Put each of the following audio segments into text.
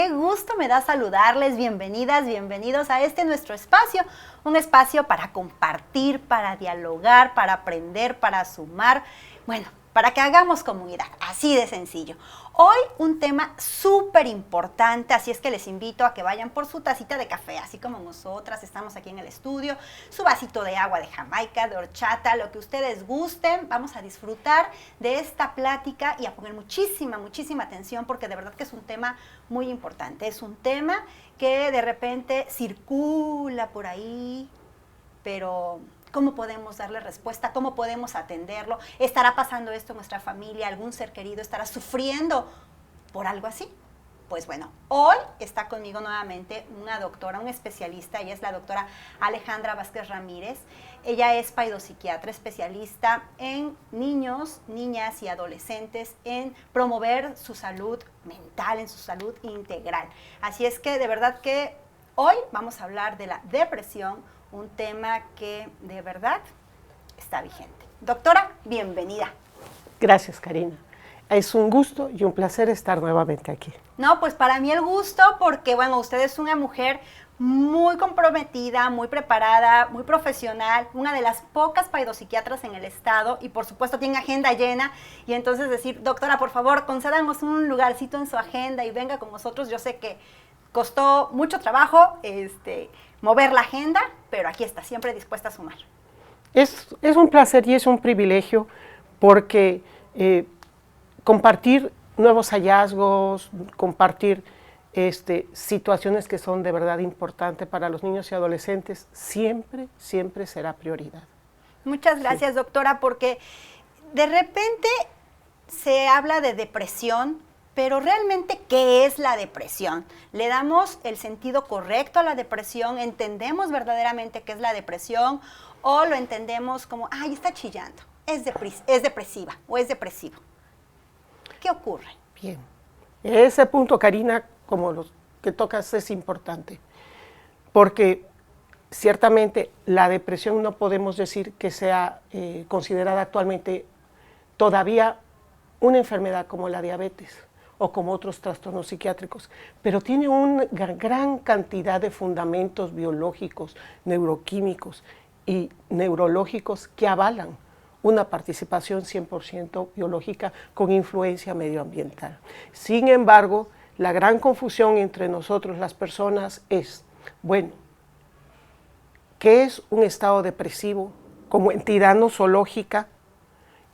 Qué gusto me da saludarles, bienvenidas, bienvenidos a este nuestro espacio, un espacio para compartir, para dialogar, para aprender, para sumar, bueno, para que hagamos comunidad, así de sencillo. Hoy un tema súper importante, así es que les invito a que vayan por su tacita de café, así como nosotras estamos aquí en el estudio, su vasito de agua de Jamaica, de horchata, lo que ustedes gusten. Vamos a disfrutar de esta plática y a poner muchísima atención porque de verdad que es un tema muy importante. Es un tema que de repente circula por ahí, pero ¿cómo podemos darle respuesta? ¿Cómo podemos atenderlo? ¿Estará pasando esto en nuestra familia? ¿Algún ser querido estará sufriendo por algo así? Pues bueno, hoy está conmigo nuevamente una doctora, una especialista. Ella es la doctora Alejandra Vázquez Ramírez. Ella es paidopsiquiatra, especialista en niños, niñas y adolescentes, en promover su salud mental, en su salud integral. Así es que de verdad que hoy vamos a hablar de la depresión, un tema que de verdad está vigente. Doctora, bienvenida. Gracias, Karina. Es un gusto y un placer estar nuevamente aquí. No, pues para mí el gusto porque, bueno, usted es una mujer muy comprometida, muy preparada, muy profesional, una de las pocas paidopsiquiatras en el estado y por supuesto tiene agenda llena y entonces decir, doctora, por favor, concédanos un lugarcito en su agenda y venga con nosotros. Yo sé que costó mucho trabajo mover la agenda, pero aquí está, siempre dispuesta a sumar. Es un placer y es un privilegio porque compartir nuevos hallazgos, compartir situaciones que son de verdad importantes para los niños y adolescentes, siempre será prioridad. Muchas gracias, doctora, porque de repente se habla de depresión, pero realmente, ¿qué es la depresión? ¿Le damos el sentido correcto a la depresión? ¿Entendemos verdaderamente qué es la depresión? ¿O lo entendemos como, ay, está chillando, es depresiva o es depresivo? ¿Qué ocurre? Bien, ese punto, Karina, como los que tocas, es importante, porque ciertamente la depresión no podemos decir que sea considerada actualmente todavía una enfermedad como la diabetes o como otros trastornos psiquiátricos, pero tiene una gran cantidad de fundamentos biológicos, neuroquímicos y neurológicos que avalan una participación 100% biológica con influencia medioambiental. Sin embargo, la gran confusión entre nosotros las personas es, bueno, ¿qué es un estado depresivo como entidad nosológica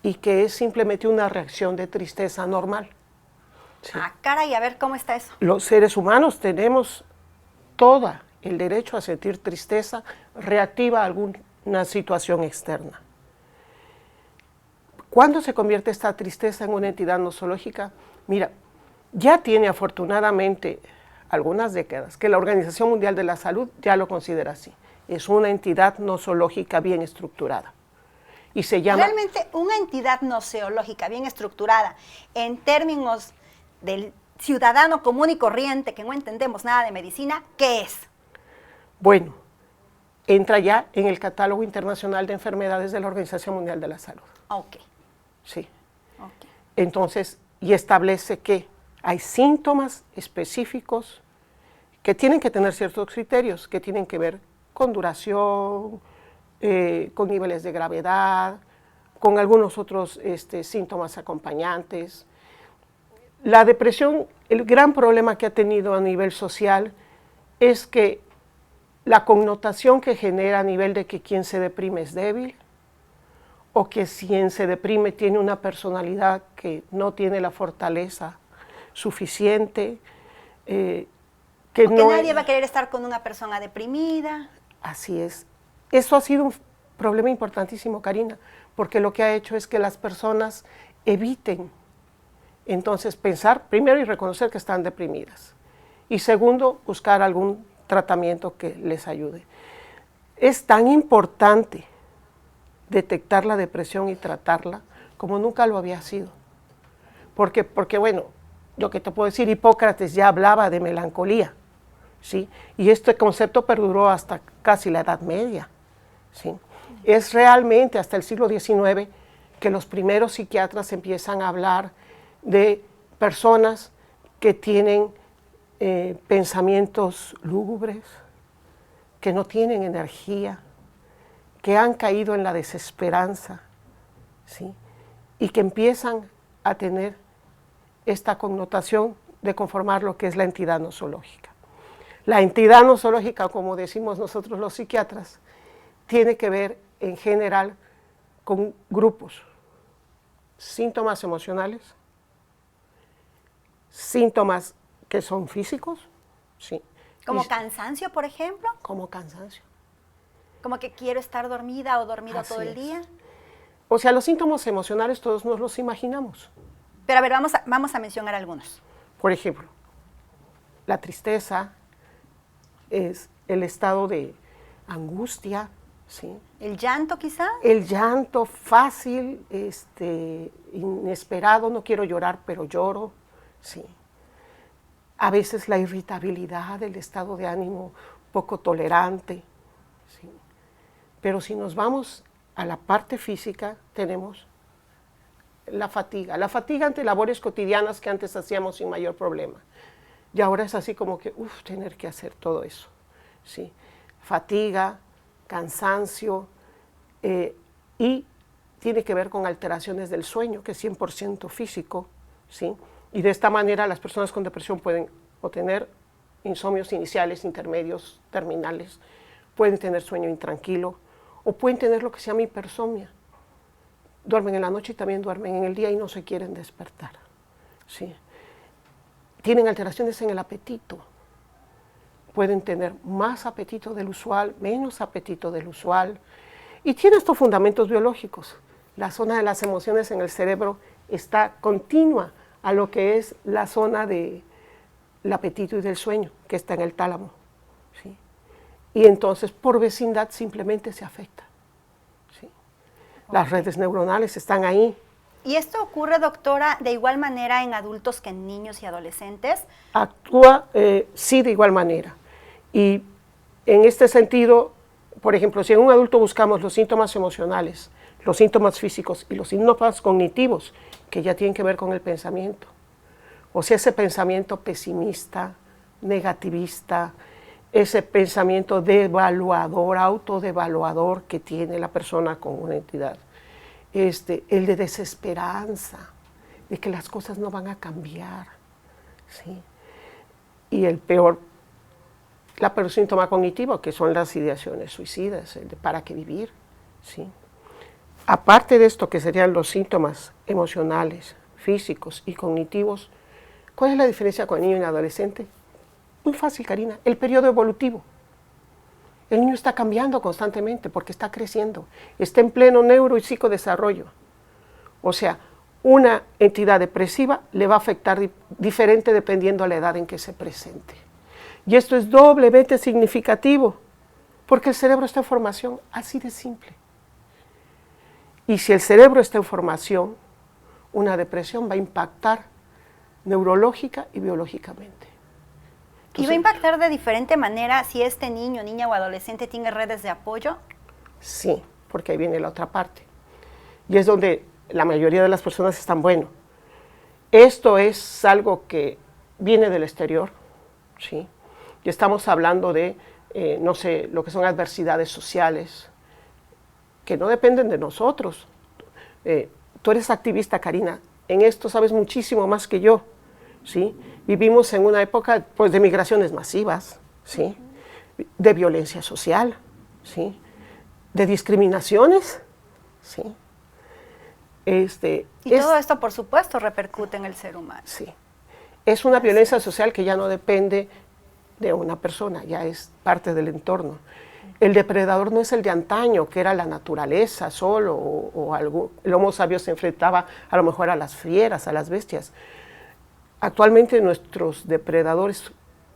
y qué es simplemente una reacción de tristeza normal? Sí. Ah, caray, a ver, ¿cómo está eso? Los seres humanos tenemos todo el derecho a sentir tristeza reactiva a alguna situación externa. ¿Cuándo se convierte esta tristeza en una entidad nosológica? Mira, ya tiene afortunadamente algunas décadas que la Organización Mundial de la Salud ya lo considera así. Es una entidad nosológica bien estructurada. Y se llama... Realmente una entidad nosológica bien estructurada en términos del ciudadano común y corriente que no entendemos nada de medicina, ¿qué es? Bueno, entra ya en el catálogo internacional de enfermedades de la Organización Mundial de la Salud. Ok. Sí. Okay. Entonces, y establece que hay síntomas específicos que tienen que tener ciertos criterios, que tienen que ver con duración, con niveles de gravedad, con algunos otros síntomas acompañantes. La depresión, el gran problema que ha tenido a nivel social es que la connotación que genera a nivel de que quien se deprime es débil, o que quien se deprime tiene una personalidad que no tiene la fortaleza suficiente, que nadie va a querer estar con una persona deprimida. Así es. Eso ha sido un problema importantísimo, Karina, porque lo que ha hecho es que las personas eviten entonces pensar primero y reconocer que están deprimidas y segundo, buscar algún tratamiento que les ayude. Es tan importante detectar la depresión y tratarla como nunca lo había sido. Porque bueno, yo que te puedo decir, Hipócrates ya hablaba de melancolía, ¿sí? Y este concepto perduró hasta casi la Edad Media, ¿sí? Es realmente hasta el siglo XIX que los primeros psiquiatras empiezan a hablar de personas que tienen pensamientos lúgubres, que no tienen energía, que han caído en la desesperanza, ¿sí? Y que empiezan a tener esta connotación de conformar lo que es la entidad nosológica. La entidad nosológica, como decimos nosotros los psiquiatras, tiene que ver en general con grupos, síntomas emocionales, síntomas que son físicos, sí. ¿Como cansancio, por ejemplo? Como cansancio. ¿Como que quiero estar dormida o dormido Así todo el es. día? O sea, los síntomas emocionales todos nos los imaginamos. Pero a ver, vamos a mencionar algunos. Por ejemplo, la tristeza es el estado de angustia, ¿sí? ¿El llanto quizá? El llanto fácil, inesperado, no quiero llorar, pero lloro, sí. A veces la irritabilidad, el estado de ánimo poco tolerante, sí. Pero si nos vamos a la parte física, tenemos la fatiga ante labores cotidianas que antes hacíamos sin mayor problema. Y ahora es así como que, tener que hacer todo eso, ¿sí? Fatiga, cansancio, y tiene que ver con alteraciones del sueño, que es 100% físico, ¿sí? Y de esta manera las personas con depresión pueden o tener insomnios iniciales, intermedios, terminales, pueden tener sueño intranquilo, o pueden tener lo que se llama hipersomnia. Duermen en la noche y también duermen en el día y no se quieren despertar, ¿sí? Tienen alteraciones en el apetito. Pueden tener más apetito del usual, menos apetito del usual. Y tiene estos fundamentos biológicos. La zona de las emociones en el cerebro está continua a lo que es la zona del apetito y del sueño, que está en el tálamo, ¿sí? Y entonces, por vecindad, simplemente se afecta, ¿sí? Las redes neuronales están ahí. ¿Y esto ocurre, doctora, de igual manera en adultos que en niños y adolescentes? Actúa, sí, de igual manera. Y en este sentido, por ejemplo, si en un adulto buscamos los síntomas emocionales, los síntomas físicos y los síntomas cognitivos, que ya tienen que ver con el pensamiento, o sea, ese pensamiento pesimista, negativista, ese pensamiento devaluador, autodevaluador que tiene la persona con una entidad, el de desesperanza, de que las cosas no van a cambiar, ¿sí? Y el peor síntoma cognitivo, que son las ideaciones suicidas, el de ¿para qué vivir? ¿Sí? Aparte de esto, que serían los síntomas emocionales, físicos y cognitivos, ¿cuál es la diferencia con el niño y el adolescente? Muy fácil, Karina, el periodo evolutivo. El niño está cambiando constantemente porque está creciendo, está en pleno neuro y psicodesarrollo. O sea, una entidad depresiva le va a afectar diferente dependiendo de la edad en que se presente. Y esto es doblemente significativo, porque el cerebro está en formación, así de simple. Y si el cerebro está en formación, una depresión va a impactar neurológica y biológicamente. Entonces, ¿y va a impactar de diferente manera si este niño, niña o adolescente tiene redes de apoyo? Sí, porque ahí viene la otra parte. Y es donde la mayoría de las personas están, bueno, esto es algo que viene del exterior, ¿sí? Y estamos hablando de, no sé, lo que son adversidades sociales, que no dependen de nosotros. Tú eres activista, Karina, en esto sabes muchísimo más que yo, ¿sí? Vivimos en una época, pues, de migraciones masivas, ¿sí? De violencia social, ¿sí? De discriminaciones, ¿sí? Y todo esto, por supuesto, repercute en el ser humano. Sí. Es una violencia social que ya no depende de una persona, ya es parte del entorno. El depredador no es el de antaño, que era la naturaleza solo, o algo. El Homo sapiens se enfrentaba a lo mejor a las fieras, a las bestias. Actualmente nuestros depredadores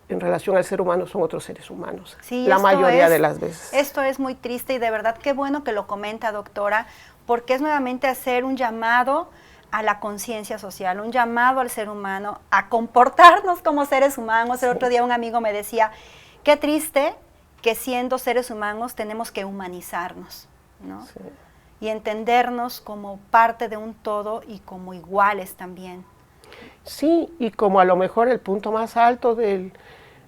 en relación al ser humano son otros seres humanos, sí, la mayoría de las veces. Esto es muy triste y de verdad qué bueno que lo comenta, doctora, porque es nuevamente hacer un llamado a la conciencia social, un llamado al ser humano a comportarnos como seres humanos. Sí. El otro día un amigo me decía, qué triste que siendo seres humanos tenemos que humanizarnos, ¿no? Sí. Y entendernos como parte de un todo y como iguales también. Sí, y como a lo mejor el punto más alto de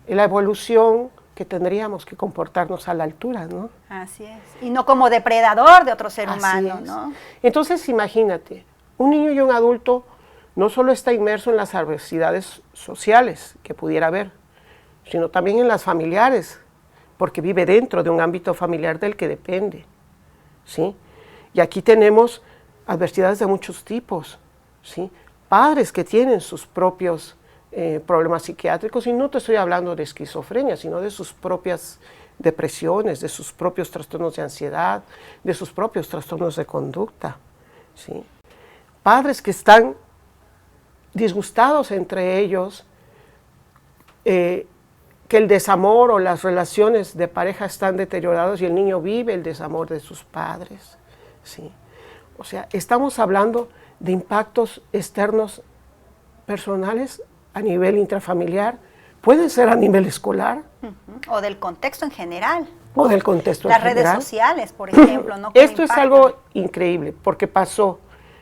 la evolución, que tendríamos que comportarnos a la altura, ¿no? Así es. Y no como depredador de otro ser Así humano, es. ¿no? Entonces, imagínate, un niño y un adulto no solo está inmerso en las adversidades sociales que pudiera haber, sino también en las familiares, porque vive dentro de un ámbito familiar del que depende, ¿sí? Y aquí tenemos adversidades de muchos tipos, ¿sí? Padres que tienen sus propios problemas psiquiátricos, y no te estoy hablando de esquizofrenia, sino de sus propias depresiones, de sus propios trastornos de ansiedad, de sus propios trastornos de conducta, ¿sí? Padres que están disgustados entre ellos, que el desamor o las relaciones de pareja están deterioradas y el niño vive el desamor de sus padres, ¿sí? O sea, estamos hablando de impactos externos personales a nivel intrafamiliar, pueden ser a nivel escolar. O del contexto en general. O del contexto en Las general. redes sociales, por ejemplo, ¿no? Esto es algo increíble, porque pasó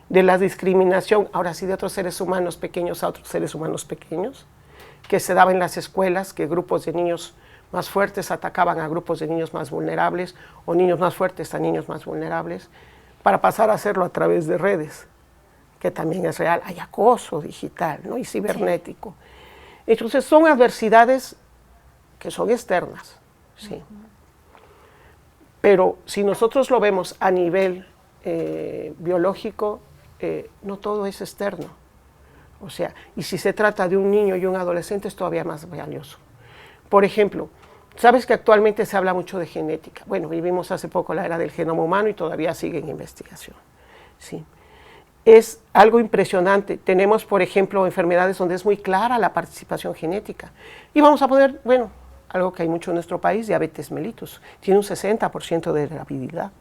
de la discriminación, ahora sí, de otros seres humanos pequeños a otros seres humanos pequeños, que se daba en las escuelas, que grupos de niños más fuertes atacaban a grupos de niños más vulnerables, o niños más fuertes a niños más vulnerables, para pasar a hacerlo a través de redes, que también es real. Hay acoso digital, ¿no? Y cibernético. Sí. Entonces son adversidades que son externas, ¿sí? Pero si nosotros lo vemos a nivel biológico, no todo es externo. O sea, y si se trata de un niño y un adolescente es todavía más valioso. Por ejemplo, sabes que actualmente se habla mucho de genética. Bueno, vivimos hace poco la era del genoma humano y todavía sigue en investigación, ¿sí? Es algo impresionante. Tenemos, por ejemplo, enfermedades donde es muy clara la participación genética. Y vamos a poner, bueno, algo que hay mucho en nuestro país, diabetes mellitus. Tiene un 60% de heredabilidad.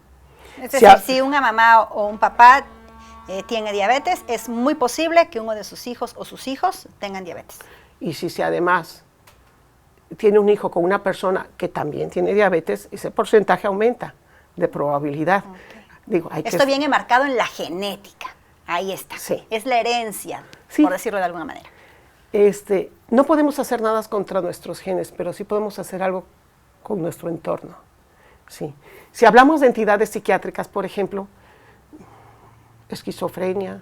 Es decir, si una mamá o un papá tiene diabetes, es muy posible que uno de sus hijos o sus hijos tengan diabetes. Y si además tiene un hijo con una persona que también tiene diabetes, ese porcentaje aumenta de probabilidad. Okay. Digo, esto viene marcado en la genética. Ahí está. Sí. Es la herencia, sí, por decirlo de alguna manera. No podemos hacer nada contra nuestros genes, pero sí podemos hacer algo con nuestro entorno. Sí. Si hablamos de entidades psiquiátricas, por ejemplo, esquizofrenia,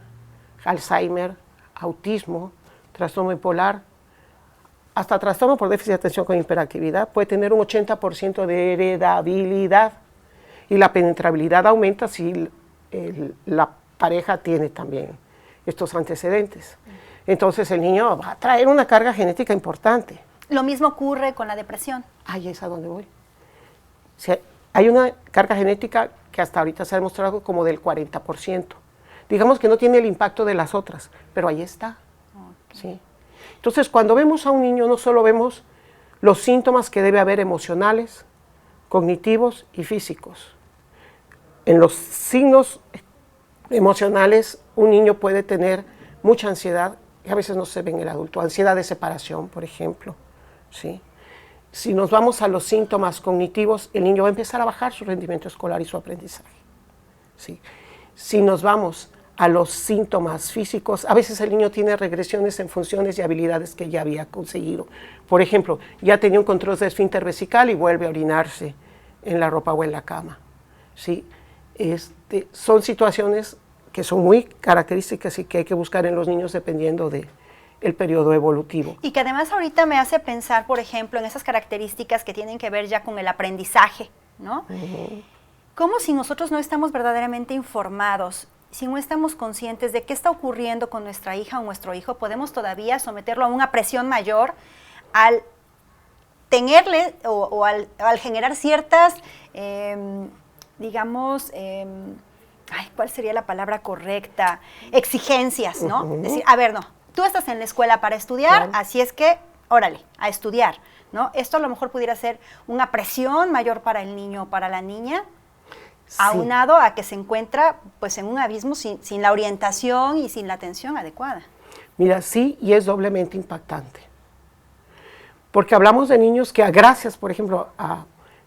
Alzheimer, autismo, trastorno bipolar, hasta trastorno por déficit de atención con hiperactividad, puede tener un 80% de heredabilidad y la penetrabilidad aumenta si la pareja tiene también estos antecedentes. Entonces el niño va a traer una carga genética importante. Lo mismo ocurre con la depresión. Ahí es a donde voy. O sea, hay una carga genética que hasta ahorita se ha demostrado como del 40%. Digamos que no tiene el impacto de las otras, pero ahí está. Okay. ¿Sí? Entonces, cuando vemos a un niño, no solo vemos los síntomas que debe haber emocionales, cognitivos y físicos. En los signos emocionales, un niño puede tener mucha ansiedad, que a veces no se ve en el adulto, ansiedad de separación, por ejemplo, ¿sí? Si nos vamos a los síntomas cognitivos, el niño va a empezar a bajar su rendimiento escolar y su aprendizaje, ¿sí? Si nos vamos a los síntomas físicos, a veces el niño tiene regresiones en funciones y habilidades que ya había conseguido. Por ejemplo, ya tenía un control de esfínter vesical y vuelve a orinarse en la ropa o en la cama, ¿sí? Son situaciones que son muy características y que hay que buscar en los niños dependiendo del periodo evolutivo. Y que además ahorita me hace pensar, por ejemplo, en esas características que tienen que ver ya con el aprendizaje, ¿no? Como si nosotros no estamos verdaderamente informados, si no estamos conscientes de qué está ocurriendo con nuestra hija o nuestro hijo, podemos todavía someterlo a una presión mayor al tenerle o al generar ciertas, digamos, ¿cuál sería la palabra correcta? Exigencias, ¿no? Es decir, a ver, no, tú estás en la escuela para estudiar, claro, así es que, órale, a estudiar, ¿no? Esto a lo mejor pudiera ser una presión mayor para el niño o para la niña, sí, aunado a que se encuentra pues en un abismo sin la orientación y sin la atención adecuada. Mira, sí, y es doblemente impactante. Porque hablamos de niños que gracias, por ejemplo,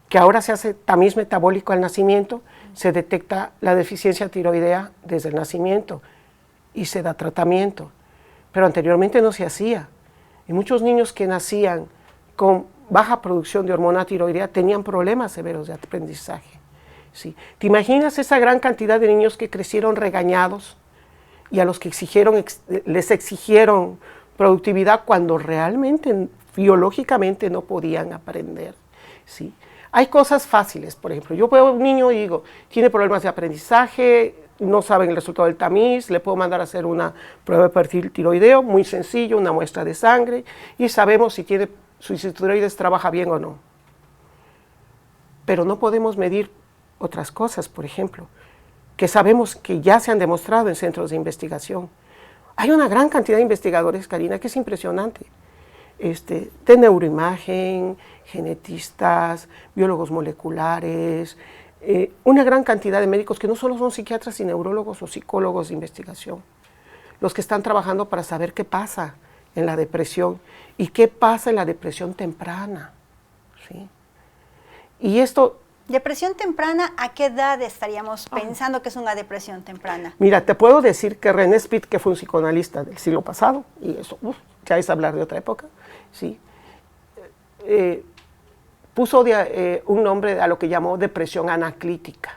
que ahora se hace tamiz metabólico al nacimiento, se detecta la deficiencia tiroidea desde el nacimiento y se da tratamiento. pero anteriormente no se hacía. Y muchos niños que nacían con baja producción de hormona tiroidea tenían problemas severos de aprendizaje. ¿Sí? ¿Te imaginas esa gran cantidad de niños que crecieron regañados y a los que les exigieron productividad cuando realmente, biológicamente, no podían aprender? ¿Sí? Hay cosas fáciles, por ejemplo, yo veo a un niño y digo, tiene problemas de aprendizaje, no saben el resultado del tamiz, le puedo mandar a hacer una prueba de perfil tiroideo, muy sencillo, una muestra de sangre, y sabemos si su tiroides trabaja bien o no. Pero no podemos medir otras cosas, por ejemplo, que sabemos que ya se han demostrado en centros de investigación. Hay una gran cantidad de investigadores, Karina, que es impresionante, de neuroimagen, genetistas, biólogos moleculares, una gran cantidad de médicos que no solo son psiquiatras y neurólogos o psicólogos de investigación, los que están trabajando para saber qué pasa en la depresión y qué pasa en la depresión temprana. ¿Sí? Y esto... ¿Depresión temprana? ¿A qué edad estaríamos pensando que es una depresión temprana? Mira, te puedo decir que René Spitz, que fue un psicoanalista del siglo pasado, y eso ya es hablar de otra época, ¿sí? Puso un nombre a lo que llamó depresión anaclítica.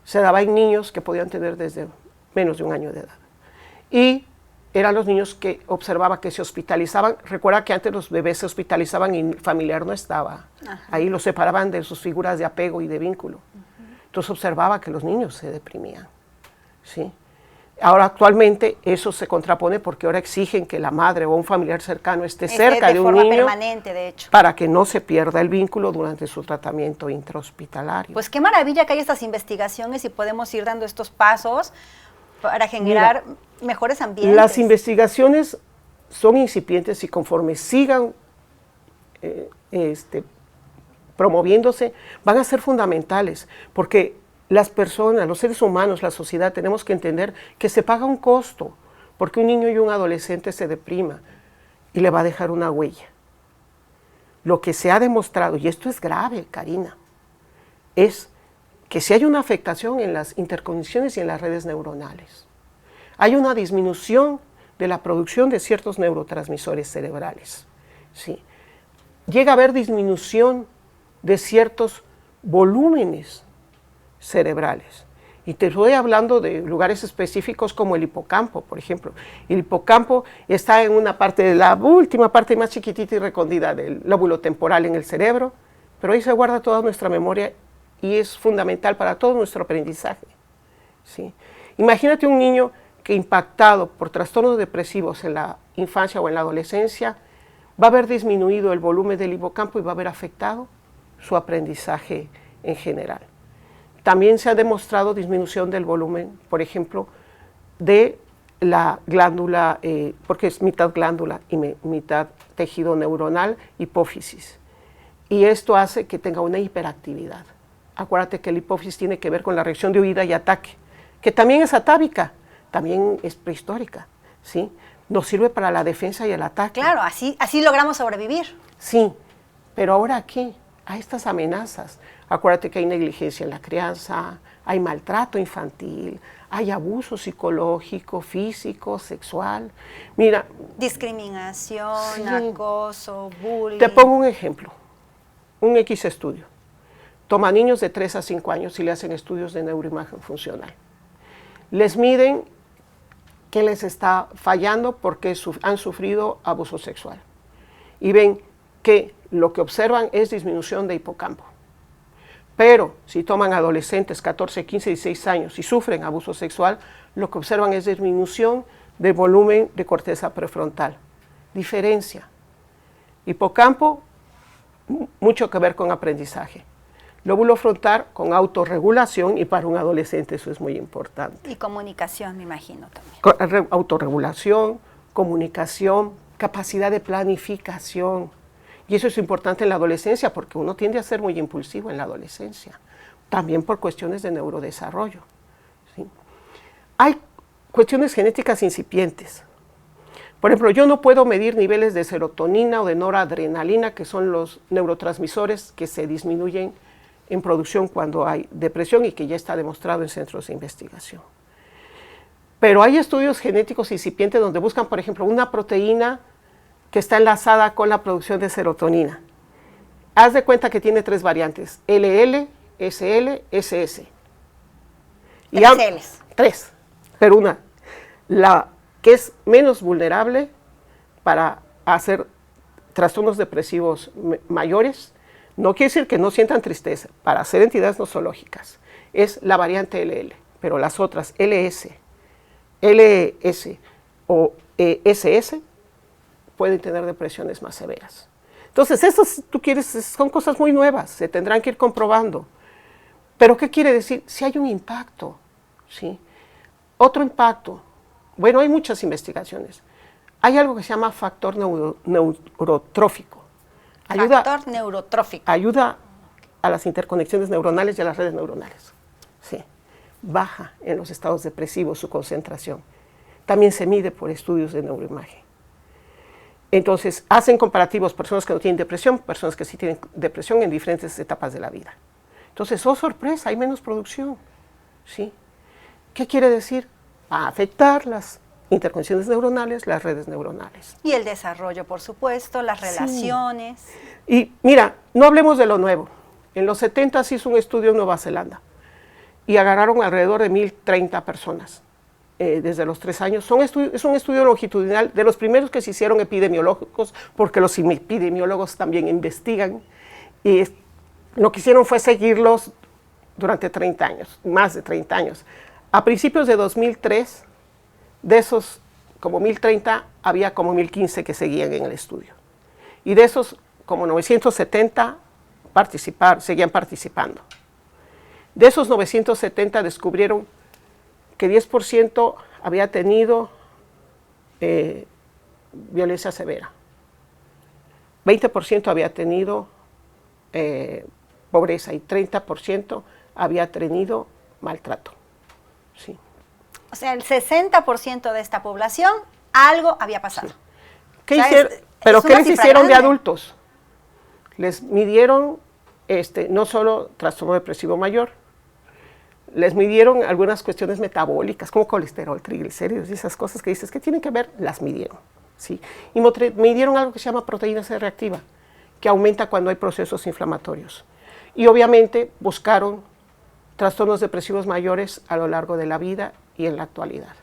Se daba en niños que podían tener desde menos de 1 año de edad. Y eran los niños que observaba que se hospitalizaban. Recuerda que antes los bebés se hospitalizaban y el familiar no estaba. Ajá. Ahí los separaban de sus figuras de apego y de vínculo. Entonces observaba que los niños se deprimían. ¿Sí? Ahora actualmente eso se contrapone porque ahora exigen que la madre o un familiar cercano esté cerca de un niño permanente, de hecho, para que no se pierda el vínculo durante su tratamiento intrahospitalario. Pues qué maravilla que hay estas investigaciones y podemos ir dando estos pasos para generar mejores ambientes. Las investigaciones son incipientes y conforme sigan promoviéndose van a ser fundamentales porque las personas, los seres humanos, la sociedad, tenemos que entender que se paga un costo porque un niño y un adolescente se deprima y le va a dejar una huella. Lo que se ha demostrado, y esto es grave, Karina, es que si hay una afectación en las interconexiones y en las redes neuronales, hay una disminución de la producción de ciertos neurotransmisores cerebrales. ¿Sí? Llega a haber disminución de ciertos volúmenes cerebrales. Y te estoy hablando de lugares específicos como el hipocampo, por ejemplo. El hipocampo está en una parte de la última parte más chiquitita y recondida del lóbulo temporal en el cerebro, pero ahí se guarda toda nuestra memoria y es fundamental para todo nuestro aprendizaje. ¿Sí? Imagínate un niño que impactado por trastornos depresivos en la infancia o en la adolescencia, va a haber disminuido el volumen del hipocampo y va a haber afectado su aprendizaje en general. También se ha demostrado disminución del volumen, por ejemplo, de la glándula, porque es mitad glándula y mitad tejido neuronal, hipófisis. Y esto hace que tenga una hiperactividad. Acuérdate que la hipófisis tiene que ver con la reacción de huida y ataque, que también es atávica, también es prehistórica, ¿sí? Nos sirve para la defensa y el ataque. Claro, así logramos sobrevivir. Sí, pero ahora ¿qué? Hay estas amenazas. Acuérdate que hay negligencia en la crianza, hay maltrato infantil, hay abuso psicológico, físico, sexual. Mira, discriminación, sí, acoso, bullying. Te pongo un ejemplo, un X estudio. Toma niños de 3 a 5 años y le hacen estudios de neuroimagen funcional. Les miden qué les está fallando porque han sufrido abuso sexual. Y ven que lo que observan es disminución de hipocampo. Pero si toman adolescentes, 14, 15, 16 años y sufren abuso sexual, lo que observan es disminución del volumen de corteza prefrontal. Diferencia. Hipocampo, mucho que ver con aprendizaje. Lóbulo frontal con autorregulación y para un adolescente eso es muy importante. Y comunicación, me imagino también. Autorregulación, comunicación, capacidad de planificación. Y eso es importante en la adolescencia porque uno tiende a ser muy impulsivo en la adolescencia, también por cuestiones de neurodesarrollo. ¿Sí? Hay cuestiones genéticas incipientes. Por ejemplo, yo no puedo medir niveles de serotonina o de noradrenalina, que son los neurotransmisores que se disminuyen en producción cuando hay depresión y que ya está demostrado en centros de investigación. Pero hay estudios genéticos incipientes donde buscan, por ejemplo, una proteína que está enlazada con la producción de serotonina. Haz de cuenta que tiene 3 variantes, LL, SL, SS. Y 3 Ls. 3, pero una, la que es menos vulnerable para hacer trastornos depresivos mayores, no quiere decir que no sientan tristeza, para hacer entidades nosológicas, es la variante LL, pero las otras LS, LS o SS pueden tener depresiones más severas. Entonces, estas, tú quieres, son cosas muy nuevas, se tendrán que ir comprobando. Pero, ¿qué quiere decir? Si hay un impacto, ¿sí? Otro impacto, bueno, hay muchas investigaciones. Hay algo que se llama factor neurotrófico. Factor neurotrófico. Ayuda a las interconexiones neuronales y a las redes neuronales. Sí. Baja en los estados depresivos su concentración. También se mide por estudios de neuroimagen. Entonces, hacen comparativos personas que no tienen depresión, personas que sí tienen depresión en diferentes etapas de la vida. Entonces, oh sorpresa, hay menos producción. ¿Sí? ¿Qué quiere decir? Va a afectar las interconexiones neuronales, las redes neuronales. Y el desarrollo, por supuesto, las relaciones. Sí. Y mira, no hablemos de lo nuevo. En los 70 se hizo un estudio en Nueva Zelanda y agarraron alrededor de 1.030 personas desde los 3 años. Es un estudio longitudinal de los primeros que se hicieron epidemiológicos, porque los epidemiólogos también investigan, y lo que hicieron fue seguirlos durante 30 años, más de 30 años. A principios de 2003, de esos como 1.030, había como 1.015 que seguían en el estudio. Y de esos, como 970 seguían participando. De esos 970 descubrieron que 10% había tenido violencia severa, 20% había tenido pobreza y 30% había tenido maltrato. Sí. O sea, el 60% de esta población, algo había pasado. Sí. ¿Pero qué les hicieron de adultos? Les midieron no solo trastorno depresivo mayor, les midieron algunas cuestiones metabólicas, como colesterol, triglicéridos y esas cosas que dices que tienen que ver, las midieron. ¿Sí? Y midieron algo que se llama proteína C reactiva, que aumenta cuando hay procesos inflamatorios. Y obviamente buscaron trastornos depresivos mayores a lo largo de la vida y en la actualidad.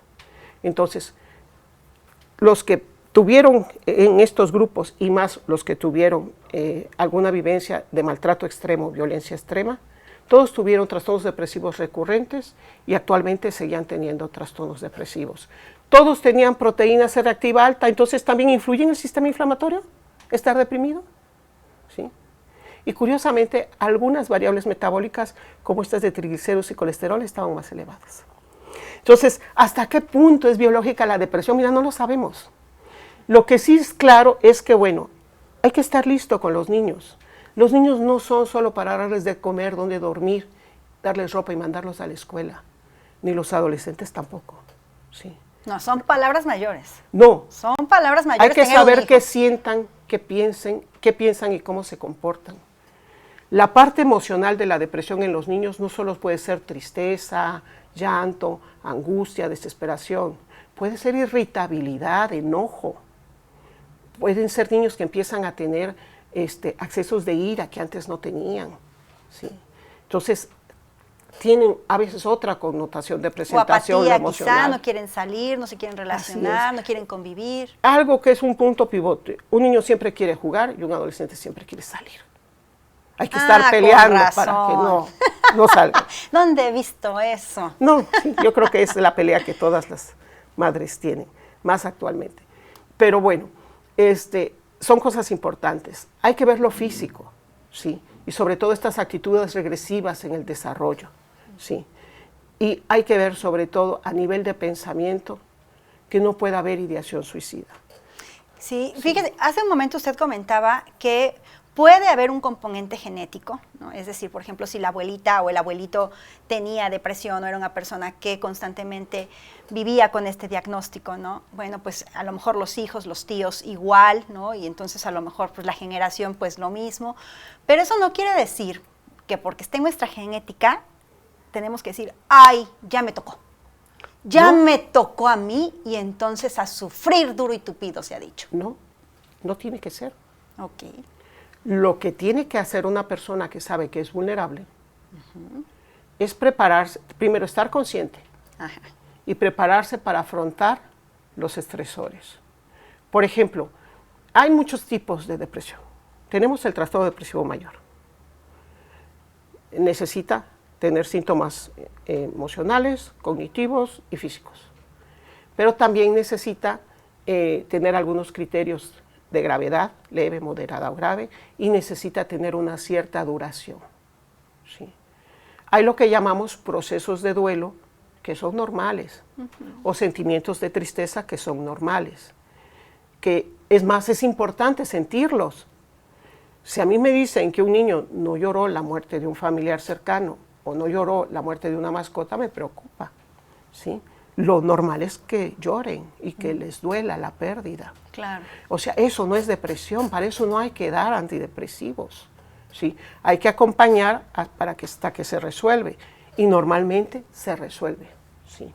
Entonces, los que tuvieron en estos grupos y más los que tuvieron alguna vivencia de maltrato extremo, violencia extrema, todos tuvieron trastornos depresivos recurrentes y actualmente seguían teniendo trastornos depresivos. Todos tenían proteína C reactiva alta, entonces también influye en el sistema inflamatorio estar deprimido. ¿Sí? Y curiosamente, algunas variables metabólicas, como estas de triglicéridos y colesterol, estaban más elevadas. Entonces, ¿hasta qué punto es biológica la depresión? Mira, no lo sabemos. Lo que sí es claro es que, bueno, hay que estar listo con los niños. Los niños no son solo para darles de comer, donde dormir, darles ropa y mandarlos a la escuela. Ni los adolescentes tampoco. Sí. No, son palabras mayores. No. Son palabras mayores. Hay que saber qué sientan, qué piensan y cómo se comportan. La parte emocional de la depresión en los niños no solo puede ser tristeza, llanto, angustia, desesperación. Puede ser irritabilidad, enojo. Pueden ser niños que empiezan a tener accesos de ira que antes no tenían. ¿Sí? Entonces, tienen a veces otra connotación de presentación o apatía, emocional. Quizá no quieren salir, no se quieren relacionar, no quieren convivir. Algo que es un punto pivote. Un niño siempre quiere jugar y un adolescente siempre quiere salir. Hay que estar peleando para que no salga. ¿Dónde he visto eso? No, sí, yo creo que es la pelea que todas las madres tienen, más actualmente. Pero bueno, son cosas importantes. Hay que ver lo físico, ¿sí? Y sobre todo estas actitudes regresivas en el desarrollo, ¿sí? Y hay que ver sobre todo a nivel de pensamiento que no pueda haber ideación suicida. Sí, fíjese, hace un momento usted comentaba que puede haber un componente genético, ¿no? Es decir, por ejemplo, si la abuelita o el abuelito tenía depresión o era una persona que constantemente vivía con este diagnóstico, ¿no? Bueno, pues a lo mejor los hijos, los tíos igual, ¿no? Y entonces a lo mejor pues la generación pues lo mismo. Pero eso no quiere decir que porque esté en nuestra genética tenemos que decir, ¡ay, ya me tocó! Ya No. me tocó a mí y entonces a sufrir duro y tupido, se ha dicho. No, no tiene que ser. Ok. Lo que tiene que hacer una persona que sabe que es vulnerable es prepararse, primero estar consciente Ajá. y prepararse para afrontar los estresores. Por ejemplo, hay muchos tipos de depresión. Tenemos el trastorno depresivo mayor. Necesita tener síntomas emocionales, cognitivos y físicos. Pero también necesita tener algunos criterios de gravedad, leve, moderada o grave, y necesita tener una cierta duración. ¿Sí? Hay lo que llamamos procesos de duelo que son normales, o sentimientos de tristeza que son normales, que es más, es importante sentirlos. Si a mí me dicen que un niño no lloró la muerte de un familiar cercano o no lloró la muerte de una mascota, me preocupa, ¿sí? Lo normal es que lloren y que les duela la pérdida. Claro. O sea, eso no es depresión, para eso no hay que dar antidepresivos, ¿sí? Hay que acompañar hasta que se resuelve, y normalmente se resuelve, ¿sí?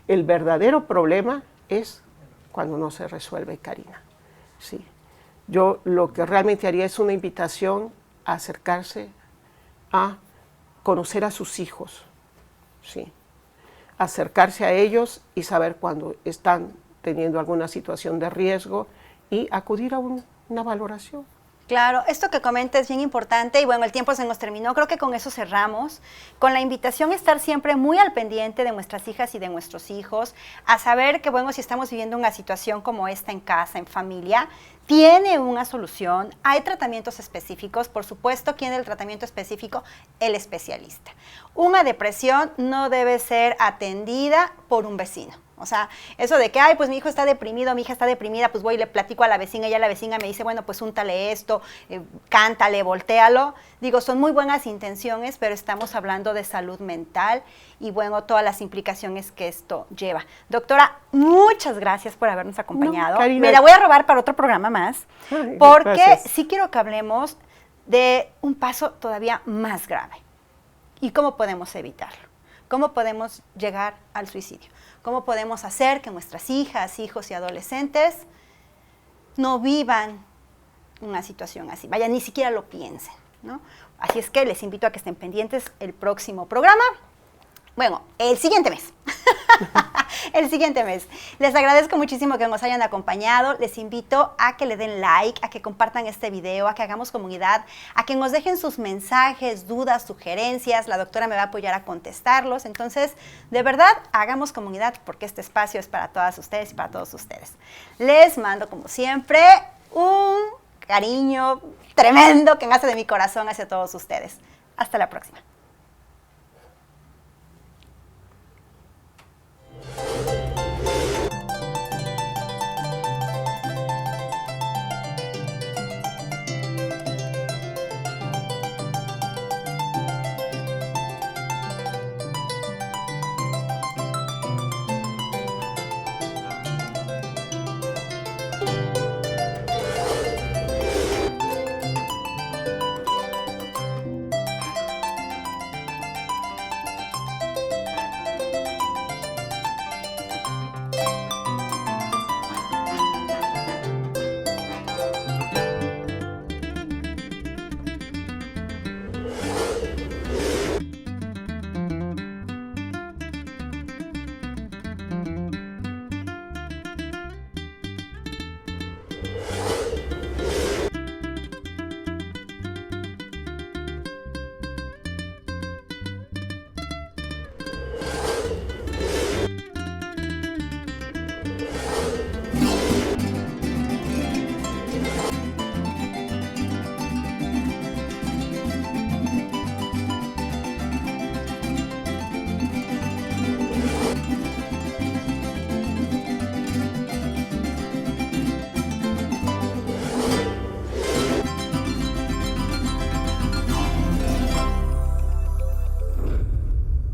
El verdadero problema es cuando no se resuelve, Karina, ¿sí? Yo lo que realmente haría es una invitación a acercarse a conocer a sus hijos, ¿sí? Acercarse a ellos y saber cuando están teniendo alguna situación de riesgo y acudir a una valoración. Claro, esto que comenta es bien importante y bueno, el tiempo se nos terminó, creo que con eso cerramos, con la invitación a estar siempre muy al pendiente de nuestras hijas y de nuestros hijos, a saber que bueno, si estamos viviendo una situación como esta en casa, en familia, tiene una solución, hay tratamientos específicos, por supuesto, ¿quién es el tratamiento específico? El especialista. Una depresión no debe ser atendida por un vecino. O sea, eso de que, ay, pues mi hijo está deprimido, mi hija está deprimida, pues voy y le platico a la vecina, y ya la vecina me dice, bueno, pues úntale esto, cántale, voltéalo. Digo, son muy buenas intenciones, pero estamos hablando de salud mental y, bueno, todas las implicaciones que esto lleva. Doctora, muchas gracias por habernos acompañado. No, Karina. Me la voy a robar para otro programa más, Ay, porque gracias. sí quiero que hablemos de un paso todavía más grave. ¿Y cómo podemos evitarlo? ¿Cómo podemos llegar al suicidio? ¿Cómo podemos hacer que nuestras hijas, hijos y adolescentes no vivan una situación así? Vaya, ni siquiera lo piensen, ¿no? Así es que les invito a que estén pendientes el próximo programa. Bueno, el siguiente mes. El siguiente mes. Les agradezco muchísimo que nos hayan acompañado. Les invito a que le den like, a que compartan este video, a que hagamos comunidad, a que nos dejen sus mensajes, dudas, sugerencias. La doctora me va a apoyar a contestarlos. Entonces, de verdad, hagamos comunidad porque este espacio es para todas ustedes y para todos ustedes. Les mando, como siempre, un cariño tremendo que nace de mi corazón hacia todos ustedes. Hasta la próxima.